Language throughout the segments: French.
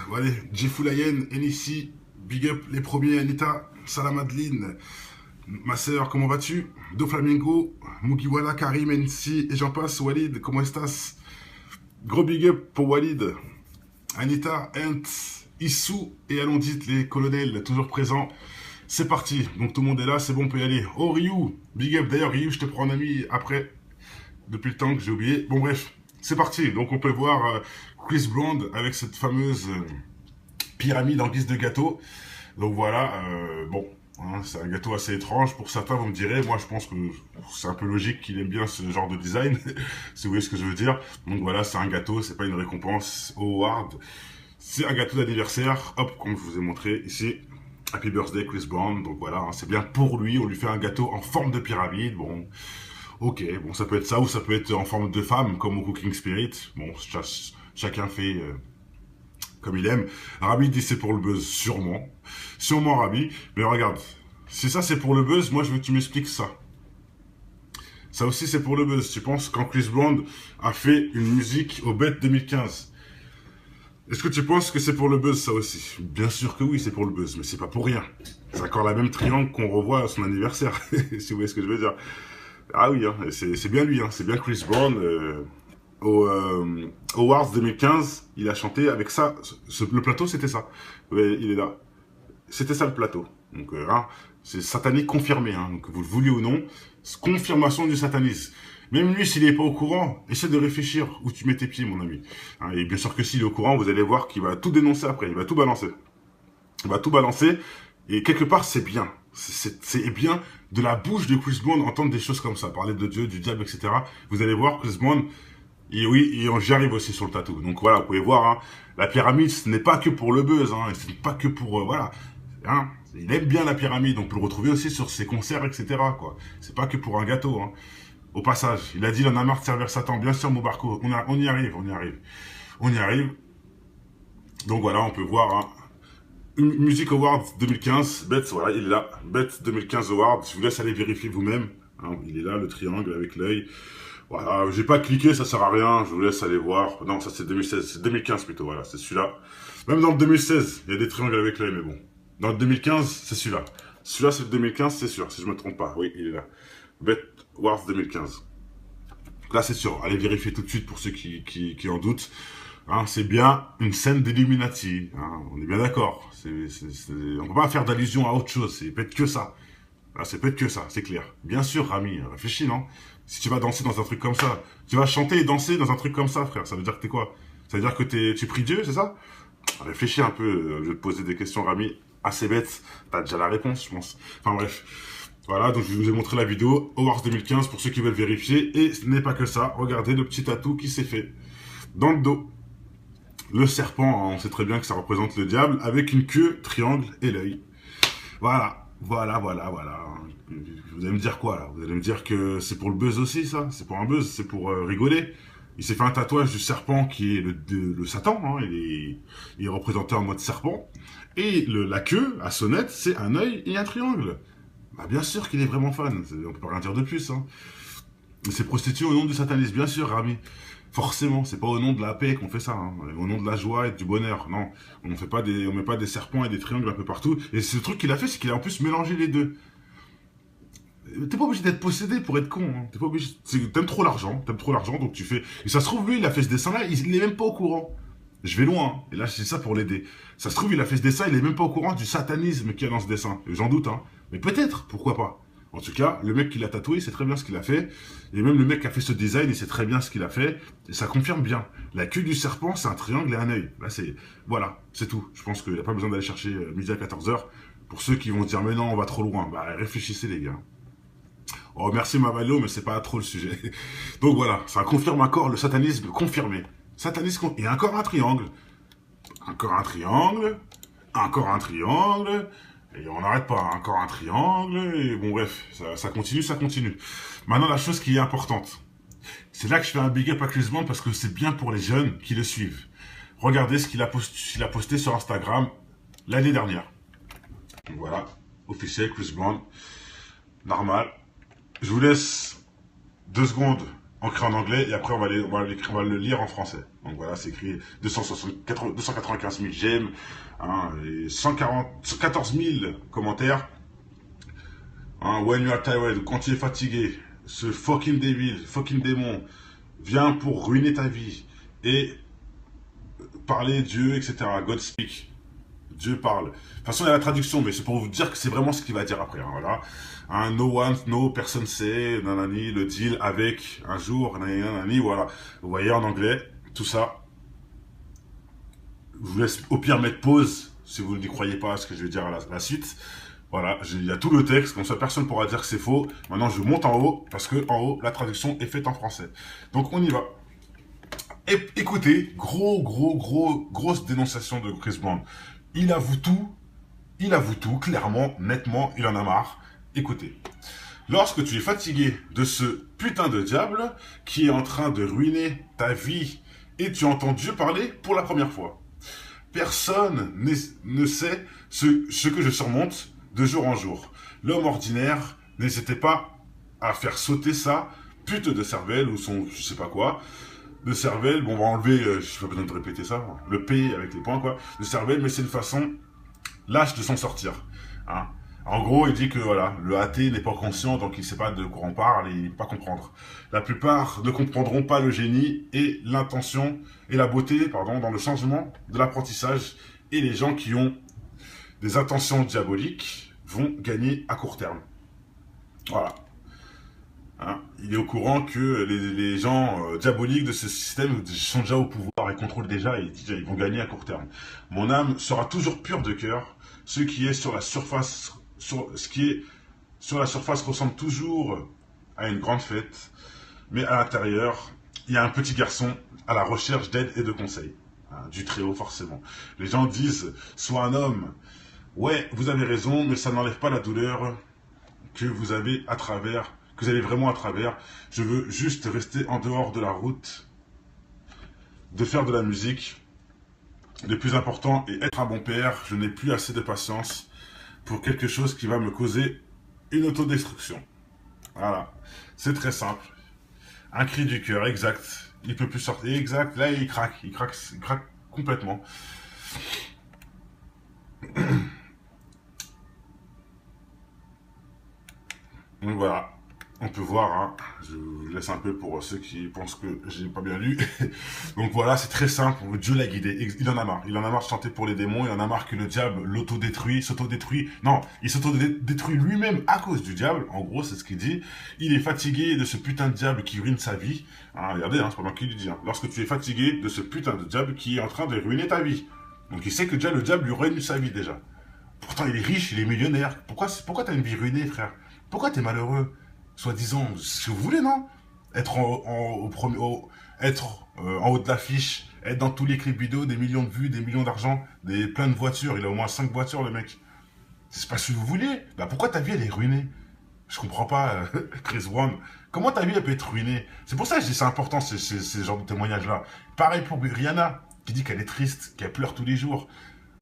Bon, allez, Jeffoulayen, Enissi, big up les premiers, Anita, Salam Adeline, ma sœur, comment vas-tu? Do Flamingo, Mugiwala, Karim, Enissi, et j'en passe, Walid, comment estás? Gros big up pour Walid, Anita, Ent, Issou, et allons dites les colonels, toujours présents. C'est parti, donc tout le monde est là, c'est bon, on peut y aller. Oh Ryu, big up, d'ailleurs Ryu, je te prends en ami après, depuis le temps que j'ai oublié. Bon bref, c'est parti, donc on peut voir Chris Brown avec cette fameuse pyramide en guise de gâteau. Donc voilà, bon, hein, c'est un gâteau assez étrange pour certains, vous me direz. Moi, je pense que c'est un peu logique qu'il aime bien ce genre de design, si vous voyez ce que je veux dire. Donc voilà, c'est un gâteau, c'est pas une récompense award. C'est un gâteau d'anniversaire, hop, comme je vous ai montré ici. Happy birthday Chris Brown, donc voilà, hein, c'est bien pour lui, on lui fait un gâteau en forme de pyramide, bon, ok, bon ça peut être ça, ou ça peut être en forme de femme, comme au Cooking Spirit, bon, chacun fait comme il aime. Rabi dit c'est pour le buzz, sûrement. Sûrement Rabi. Mais regarde, si ça c'est pour le buzz, moi je veux que tu m'expliques ça. Ça aussi c'est pour le buzz. Tu penses quand Chris Brown a fait une musique au BET 2015, est-ce que tu penses que c'est pour le buzz ça aussi? Bien sûr que oui, c'est pour le buzz, mais c'est pas pour rien. C'est encore la même triangle qu'on revoit à son anniversaire, si vous voyez ce que je veux dire. Ah oui, hein, c'est bien lui, hein, c'est bien Chris Brown. Au Awards 2015, il a chanté avec ça. Le plateau, c'était ça. Ouais, il est là. C'était ça le plateau. Donc, hein, c'est satanique confirmé. Hein, donc, vous le vouliez ou non, confirmation du satanisme. Même lui, s'il n'est pas au courant, essaie de réfléchir où tu mets tes pieds, mon ami. Hein, et bien sûr que s'il est au courant, vous allez voir qu'il va tout dénoncer après. Il va tout balancer. Il va tout balancer. Et quelque part, c'est bien. C'est bien de la bouche de Chris Brown entendre des choses comme ça. Parler de Dieu, du diable, etc. Vous allez voir, Chris Brown. Et oui, et j'y arrive aussi sur le tatou. Donc voilà, vous pouvez voir, hein, la pyramide, ce n'est pas que pour le buzz, hein, ce n'est pas que pour, voilà. Hein, il aime bien la pyramide, on peut le retrouver aussi sur ses concerts, etc. quoi. C'est pas que pour un gâteau. Hein. Au passage, il a dit, il en a marre de servir Satan. Bien sûr, Moubarko, on y arrive, on y arrive. On y arrive. Donc voilà, on peut voir, hein, Music Awards 2015, Bets, voilà, il est là. Bets 2015 Awards, je vous laisse aller vérifier vous-même. Hein, il est là, le triangle avec l'œil. Voilà, j'ai pas cliqué, ça sert à rien, je vous laisse aller voir. Non, ça c'est 2016, c'est 2015 plutôt, voilà, c'est celui-là. Même dans le 2016, il y a des triangles avec l'œil, mais bon. Dans le 2015, c'est celui-là. Celui-là, c'est le 2015, c'est sûr, si je me trompe pas. Oui, il est là. Bet Wars 2015. Là, c'est sûr. Allez vérifier tout de suite pour ceux qui en doutent. Hein, c'est bien une scène d'Illuminati. Hein, on est bien d'accord. On peut pas faire d'allusion à autre chose. C'est peut-être que ça. Ah, c'est peut-être que ça, c'est clair. Bien sûr, Rami, réfléchis, non? Si tu vas danser dans un truc comme ça, tu vas chanter et danser dans un truc comme ça, frère, ça veut dire que t'es quoi? Ça veut dire que tu pries Dieu, c'est ça? Réfléchis un peu, je vais te poser des questions, Rami, assez bêtes. T'as déjà la réponse, je pense. Enfin bref. Voilà, donc je vous ai montré la vidéo, Awards 2015, pour ceux qui veulent vérifier. Et ce n'est pas que ça, regardez le petit tatou qui s'est fait. Dans le dos. Le serpent, hein, on sait très bien que ça représente le diable, avec une queue, triangle et l'œil. Voilà. Voilà. Vous allez me dire quoi, là? Vous allez me dire que c'est pour le buzz aussi, ça? C'est pour un buzz, c'est pour rigoler? Il s'est fait un tatouage du serpent qui est le Satan, hein, il est représenté en mode serpent. Et la queue, à sonnette, c'est un œil et un triangle. Bah bien sûr qu'il est vraiment fan, on peut pas rien dire de plus. Hein. Il s'est prostitué au nom du satanisme, bien sûr, Rami. Forcément, c'est pas au nom de la paix qu'on fait ça, hein. Au nom de la joie et du bonheur. Non, on met pas des serpents et des triangles un peu partout. Et ce truc qu'il a fait, c'est qu'il a en plus mélangé les deux. T'es pas obligé d'être possédé pour être con. Hein. T'es pas obligé. T'aimes trop l'argent, donc tu fais. Et ça se trouve lui, il a fait ce dessin-là, il est même pas au courant. Je vais loin. Hein. Et là, c'est ça pour l'aider. Ça se trouve, il a fait ce dessin, il est même pas au courant du satanisme qu'il y a dans ce dessin. J'en doute, hein. Mais peut-être, pourquoi pas. En tout cas, le mec qui l'a tatoué, il sait très bien ce qu'il a fait. Et même le mec qui a fait ce design, il sait très bien ce qu'il a fait. Et ça confirme bien. La queue du serpent, c'est un triangle et un œil. Là, voilà, c'est tout. Je pense qu'il n'y a pas besoin d'aller chercher midi à 14h. Pour ceux qui vont dire, mais non, on va trop loin. Bah, réfléchissez, les gars. Oh, merci Mavalo, mais c'est pas trop le sujet. Donc voilà, ça confirme encore le satanisme confirmé. Satanisme, et encore un triangle. Encore un triangle. Encore un triangle. Et on n'arrête pas, encore un triangle, et bon bref, ça continue. Maintenant, la chose qui est importante, c'est là que je fais un big up à Chris Brown parce que c'est bien pour les jeunes qui le suivent. Regardez ce qu'il a posté sur Instagram l'année dernière. Donc voilà, officiel Chris Brown, normal. Je vous laisse 2 secondes ancré en anglais, et après on va le lire en français. Donc voilà, c'est écrit 295 000 j'aime, hein, et 114 000 commentaires. Hein, when you are tired, quand tu es fatigué, ce fucking fucking démon, vient pour ruiner ta vie et parler Dieu, etc. God speak. Dieu parle. De toute façon, il y a la traduction, mais c'est pour vous dire que c'est vraiment ce qu'il va dire après. Hein, voilà. Hein, no, personne sait, nanani, le deal avec, un jour, nanani, voilà. Vous voyez en anglais, tout ça. Je vous laisse au pire mettre pause, si vous n'y croyez pas à ce que je vais dire à la suite. Voilà, il y a tout le texte, comme ça personne ne pourra dire que c'est faux. Maintenant, je monte en haut, parce que en haut, la traduction est faite en français. Donc, on y va. Écoutez, grosse dénonciation de Chris Brown. Il avoue tout, clairement, nettement, il en a marre. Écoutez, lorsque tu es fatigué de ce putain de diable qui est en train de ruiner ta vie et tu entends Dieu parler pour la première fois, personne ne sait ce que je surmonte de jour en jour. L'homme ordinaire n'hésitait pas à faire sauter ça, pute de cervelle ou son je sais pas quoi, de cervelle, bon on va enlever, je pas besoin de répéter ça, le P avec les points quoi, de cervelle, mais c'est une façon lâche de s'en sortir. Hein. En gros, il dit que voilà, le athée n'est pas conscient, donc il ne sait pas de quoi on parle et il ne peut pas comprendre. La plupart ne comprendront pas le génie et l'intention et la beauté, pardon, dans le changement de l'apprentissage. Et les gens qui ont des intentions diaboliques vont gagner à court terme. Voilà. Hein, il est au courant que les gens diaboliques de ce système sont déjà au pouvoir et contrôlent déjà et ils vont gagner à court terme. Mon âme sera toujours pure de cœur. Ce qui est sur la surface, ce qui est sur la surface ressemble toujours à une grande fête, mais à l'intérieur, il y a un petit garçon à la recherche d'aide et de conseils. Hein, du Très-Haut forcément. Les gens disent, sois un homme. Ouais, vous avez raison, mais ça n'enlève pas la douleur que vous avez à travers, que vous avez vraiment à travers. Je veux juste rester en dehors de la route, de faire de la musique. Le plus important est être un bon père. Je n'ai plus assez de patience pour quelque chose qui va me causer une autodestruction. Voilà. C'est très simple. Un cri du cœur, exact. Il peut plus sortir, exact. Là, il craque complètement. Donc voilà, on peut voir, hein. Je vous laisse un peu pour ceux qui pensent que j'ai pas bien lu. Donc voilà, c'est très simple, Dieu l'a guidé, il en a marre de chanter pour les démons, il en a marre que le diable s'autodétruit, non, il s'autodétruit lui-même à cause du diable, en gros c'est ce qu'il dit, il est fatigué de ce putain de diable qui ruine sa vie, hein, regardez, hein, c'est pas moi qui lui dis, hein. Lorsque tu es fatigué de ce putain de diable qui est en train de ruiner ta vie, donc il sait que déjà le diable lui ruine sa vie déjà, pourtant il est riche, il est millionnaire, pourquoi t'as une vie ruinée frère? Pourquoi t'es malheureux? Soi-disant, si vous voulez, non? Être en haut de l'affiche, être dans tous les clips vidéo, des millions de vues, des millions d'argent, plein de voitures, il a au moins 5 voitures le mec. C'est pas ce que vous voulez. Bah pourquoi ta vie elle est ruinée? Je comprends pas, Chris Brown. Comment ta vie elle peut être ruinée? C'est pour ça que je dis c'est important ces genres de témoignages-là. Pareil pour Rihanna, qui dit qu'elle est triste, qu'elle pleure tous les jours.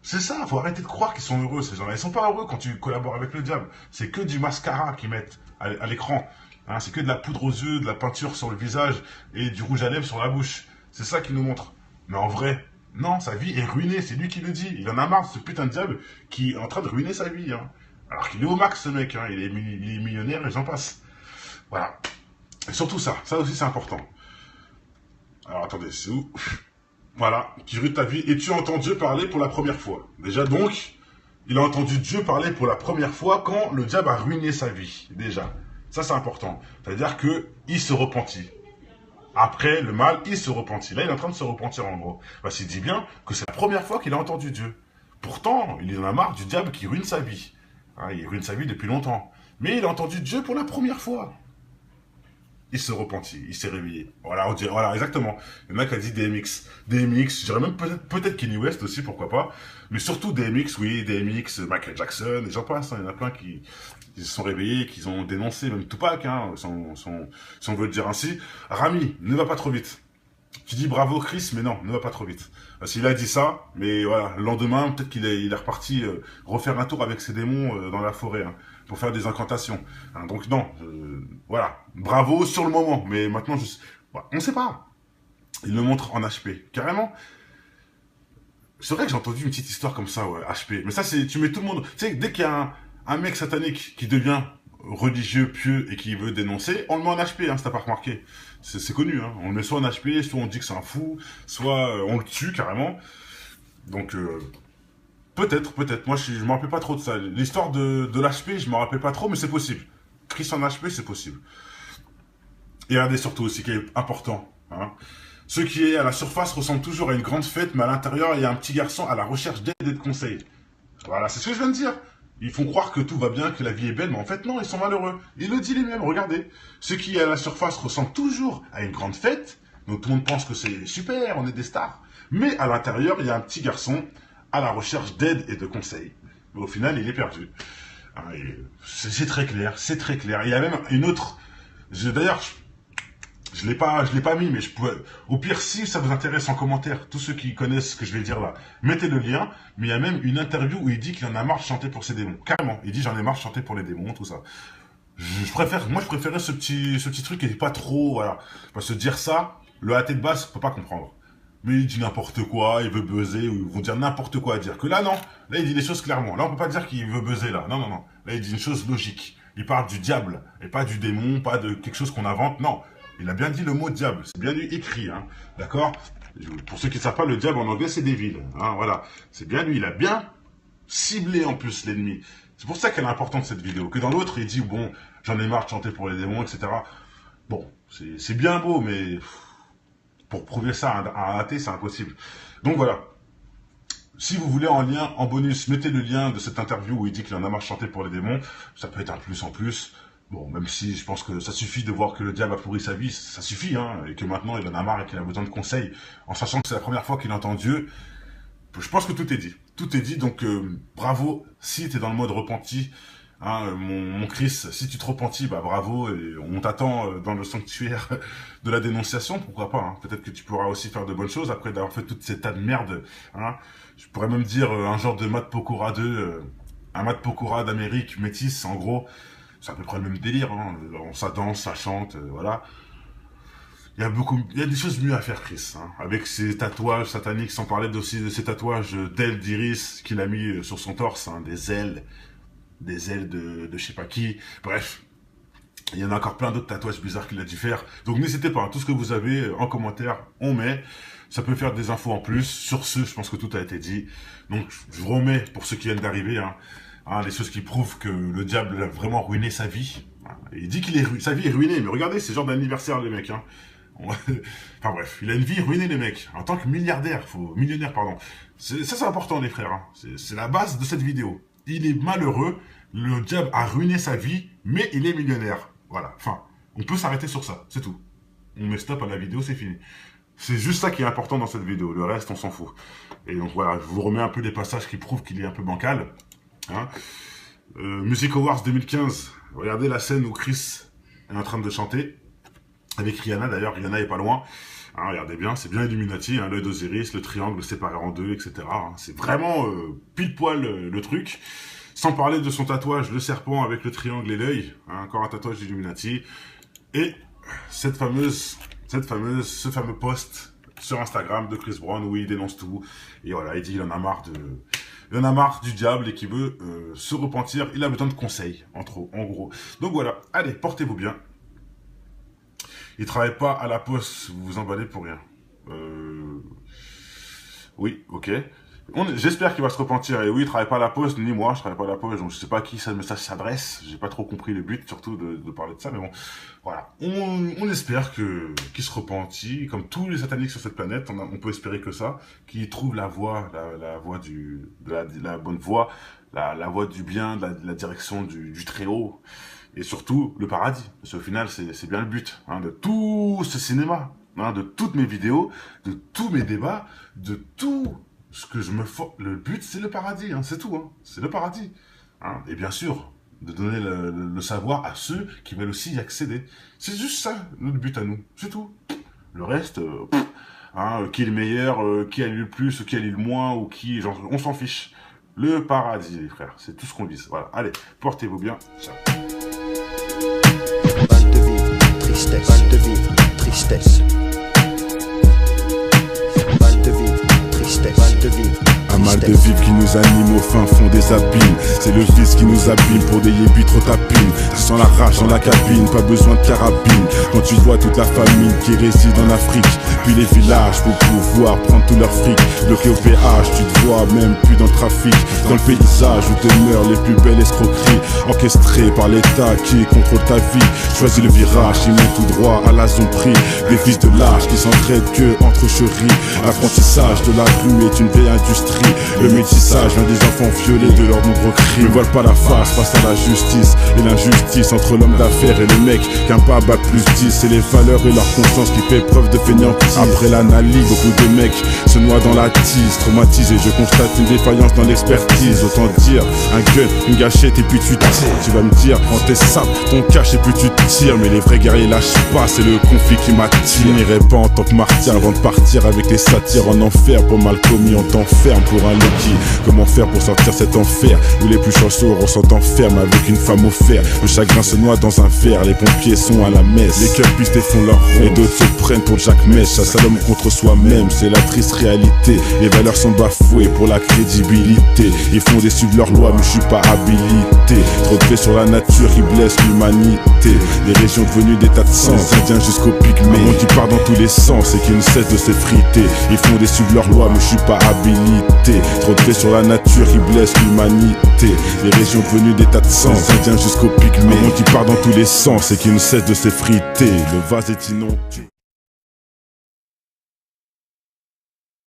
C'est ça, faut arrêter de croire qu'ils sont heureux, ces gens-là. Ils sont pas heureux quand tu collabores avec le diable. C'est que du mascara qu'ils mettent à l'écran. Hein, c'est que de la poudre aux yeux, de la peinture sur le visage et du rouge à lèvres sur la bouche. C'est ça qu'ils nous montrent. Mais en vrai, non, sa vie est ruinée, c'est lui qui le dit. Il en a marre de ce putain de diable qui est en train de ruiner sa vie. Hein. Alors qu'il est au max, ce mec. Hein. Il est millionnaire et j'en passe. Voilà. Et surtout ça aussi c'est important. Alors attendez, c'est où? Voilà, qui ruine ta vie. Et tu entends Dieu parler pour la première fois. Déjà donc, il a entendu Dieu parler pour la première fois quand le diable a ruiné sa vie. Déjà. Ça c'est important. C'est-à-dire qu'il se repentit. Après le mal, il se repentit. Là, il est en train de se repentir en gros. Parce qu'il dit bien que c'est la première fois qu'il a entendu Dieu. Pourtant, il en a marre du diable qui ruine sa vie. Hein, il ruine sa vie depuis longtemps. Mais il a entendu Dieu pour la première fois. Il se repentit, il s'est réveillé. Voilà, on dirait, voilà, exactement. Le mec a dit DMX. DMX, je dirais même peut-être Kanye West aussi, pourquoi pas. Mais surtout DMX, oui, DMX, Michael Jackson, et j'en passe. Hein, il y en a plein qui se sont réveillés, qui ont dénoncé, même Tupac, hein, si on veut le dire ainsi. Rami, ne va pas trop vite. Tu dis bravo Chris, mais non, ne va pas trop vite. Parce qu'il a dit ça, mais voilà, le lendemain, peut-être qu'il est reparti refaire un tour avec ses démons dans la forêt. Hein. pour faire des incantations. Hein, donc non, voilà, bravo sur le moment, mais maintenant, on ne sait pas. Il le montre en HP, carrément. C'est vrai que j'ai entendu une petite histoire comme ça, ouais, HP. Mais ça, c'est, tu mets tout le monde. Tu sais, dès qu'il y a un mec satanique qui devient religieux, pieux et qui veut dénoncer, on le met en HP, hein, si t'as pas remarqué. C'est connu, hein. On le met soit en HP, soit on dit que c'est un fou, soit on le tue carrément. Donc, peut-être. Moi, je me rappelle pas trop de ça. L'histoire de l'HP, je me rappelle pas trop, mais c'est possible. Chris en HP, c'est possible. Et regardez surtout aussi, qui est important, hein. Ce qui est à la surface ressemble toujours à une grande fête, mais à l'intérieur, il y a un petit garçon à la recherche d'aide et de conseils. Voilà, c'est ce que je viens de dire. Ils font croire que tout va bien, que la vie est belle, mais en fait non, ils sont malheureux. Il le dit lui-même, regardez. Ce qui est à la surface ressemble toujours à une grande fête, donc tout le monde pense que c'est super, on est des stars. Mais à l'intérieur, il y a un petit garçon à la recherche d'aide et de conseils. Mais au final, il est perdu. C'est très clair, c'est très clair. Il y a même une autre... D'ailleurs, je l'ai pas mis, mais je pourrais. Au pire, si ça vous intéresse en commentaire, tous ceux qui connaissent ce que je vais dire là, mettez le lien. Mais il y a même une interview où il dit qu'il en a marre de chanter pour ses démons. Carrément, il dit j'en ai marre de chanter pour les démons, tout ça. Je préférais ce petit truc qui est pas trop, voilà. Parce que dire ça, le athée de base peut pas comprendre. Mais il dit n'importe quoi, il veut buzzer, ou ils vont dire n'importe quoi à dire. Que là, non. Là, il dit les choses clairement. Là, on peut pas dire qu'il veut buzzer, là. Non. Là, il dit une chose logique. Il parle du diable, et pas du démon, pas de quelque chose qu'on invente, non. Il a bien dit le mot diable, c'est bien lui écrit, hein. D'accord? Pour ceux qui ne savent pas, le diable en anglais, c'est devil, hein, voilà. C'est bien lui, il a bien ciblé en plus l'ennemi. C'est pour ça qu'elle est importante cette vidéo. Que dans l'autre, il dit, bon, j'en ai marre de chanter pour les démons, etc. Bon, c'est bien beau, mais pour prouver ça à un athée, c'est impossible. Donc voilà. Si vous voulez en lien, en bonus, mettez le lien de cette interview où il dit qu'il en a marre de chanter pour les démons. Ça peut être un plus en plus. Bon, même si je pense que ça suffit de voir que le diable a pourri sa vie, ça suffit, hein, et que maintenant il en a marre et qu'il a besoin de conseils, en sachant que c'est la première fois qu'il entend Dieu. Je pense que tout est dit. Tout est dit, donc bravo, si tu es dans le mode repenti, hein, mon Chris, si tu te repentis, bah bravo, et on t'attend dans le sanctuaire de la dénonciation, pourquoi pas, hein. Peut-être que tu pourras aussi faire de bonnes choses après d'avoir fait toutes ces tas de merde, hein. Je pourrais même dire un genre de Matt Pokora 2, un Matt Pokora d'Amérique métis, en gros. C'est à peu près le même délire, hein. Ça danse, ça chante, voilà. Il y a des choses mieux à faire, Chris, hein. Avec ses tatouages sataniques, sans parler aussi de ses tatouages d'ailes d'iris qu'il a mis sur son torse, hein, des ailes de je sais pas qui. Bref, il y en a encore plein d'autres tatouages bizarres qu'il a dû faire. Donc n'hésitez pas, hein, tout ce que vous avez en commentaire, on met. Ça peut faire des infos en plus. Sur ce, je pense que tout a été dit. Donc je vous remets pour ceux qui viennent d'arriver, hein. Hein, les choses qui prouvent que le diable a vraiment ruiné sa vie. Il dit sa vie est ruinée, mais regardez, c'est genre d'anniversaire, les mecs, hein. Enfin bref, il a une vie ruinée, les mecs. En tant que millionnaire, pardon. Ça, c'est important, les frères, hein. C'est la base de cette vidéo. Il est malheureux, le diable a ruiné sa vie, mais il est millionnaire. Voilà, enfin, on peut s'arrêter sur ça, c'est tout. On met stop à la vidéo, c'est fini. C'est juste ça qui est important dans cette vidéo, le reste, on s'en fout. Et donc voilà, je vous remets un peu des passages qui prouvent qu'il est un peu bancal. Hein. Music Awards 2015, regardez la scène où Chris est en train de chanter, avec Rihanna d'ailleurs, Rihanna est pas loin, hein, regardez bien, c'est bien Illuminati, hein, l'œil d'Osiris, le triangle séparé en deux, etc. Hein, c'est vraiment pile poil le truc, sans parler de son tatouage, le serpent avec le triangle et l'œil, hein, encore un tatouage d'Illuminati, et ce fameux post sur Instagram de Chris Brown où il dénonce tout, et voilà, il dit qu'il en a marre du diable et qu'il veut se repentir. Il a besoin de conseils, en gros. Donc voilà, allez, portez-vous bien. Il travaille pas à la poste, vous vous emballez pour rien. Oui, ok. J'espère qu'il va se repentir. Et oui, il travaille pas à la poste, ni moi, je travaille pas à la poste, donc je sais pas à qui ce message s'adresse. J'ai pas trop compris le but, surtout de parler de ça, mais bon, voilà. On espère qu'il se repentit, comme tous les sataniques sur cette planète, on peut espérer que ça, qu'il trouve la voie, la bonne voie, la voie du bien, de la direction du Très-Haut, et surtout le paradis. Parce qu'au final, c'est bien le but, hein, de tout ce cinéma, hein, de toutes mes vidéos, de tous mes débats, de tout ce que le but, c'est le paradis, hein, c'est tout, hein, c'est le paradis. Hein, et bien sûr, de donner le savoir à ceux qui veulent aussi y accéder. C'est juste ça, notre but à nous, c'est tout. Le reste, hein, qui est le meilleur, qui a lu le plus, ou qui a lu le moins, ou qui, genre, on s'en fiche. le paradis, les frères. C'est tout ce qu'on dit. Voilà. Allez, portez-vous bien. Ciao. Mal de vivre, tristesse. Mal de vivre, tristesse. Mal de vivre, tristesse. Mal de vivre. Un mal de vivre qui nous anime au fin fond des abîmes. C'est le vice qui nous abîme pour des yébis trop tapines. Tu sens la rage dans la cabine, pas besoin de carabine. Quand tu vois toute la famille qui réside en Afrique, puis les villages pour pouvoir prendre tout leur fric. Bloqué au péage, tu te vois même plus dans le trafic. Dans le paysage où demeurent les plus belles escroqueries, orchestrées par l'État qui contrôle ta vie. Choisis le virage, il met tout droit à la prix. Des fils de lâches qui s'entraident que entre chéris. L'apprentissage de la rue est une vieille industrie. Le métissage vient des enfants violés de leurs nombreux crimes. Ne voilent pas la face face à la justice et l'injustice entre l'homme d'affaires et le mec qu'un pas bat plus 10. C'est les valeurs et leur conscience qui fait preuve de fainéantise. Après l'analyse, beaucoup de mecs se noient dans la tise. Traumatisé, je constate une défaillance dans l'expertise. Autant dire un gun, une gâchette et puis tu tires. Tu vas me dire, prends tes sapes, ton cache et puis tu tires. Mais les vrais guerriers lâchent pas, c'est le conflit qui m'attire. Je n'irai pas en tant que martyr avant de partir avec les satires en enfer. Pour mal commis, on t'enferme pour un Loki. Comment faire pour sortir cet enfer où les plus chanceux ressentent enferme avec une femme au fer. Le chagrin se noie dans un verre, les pompiers sont à la messe. Les cœurs pistés font leur rond et d'autres se prennent pour Jack Mesh. Chasse à l'homme contre soi-même, c'est la triste réalité. Les valeurs sont bafouées pour la crédibilité. Ils font des suivre leurs lois mais je suis pas habilité. Trop de faits sur la nature qui blessent l'humanité. Les régions devenues des tas de sens, indiens jusqu'au pygmée. Un monde qui part dans tous les sens et qui ne cesse de s'effriter. Ils font des suivre leurs lois mais je suis pas habilité. Trop de faits sur la nature qui blessent l'humanité. Les régions devenues des tas de sens, indiens jusqu'au pygmée. Un monde qui part dans tous les sens et qui ne cesse de s'effriter. Le vase est inondé.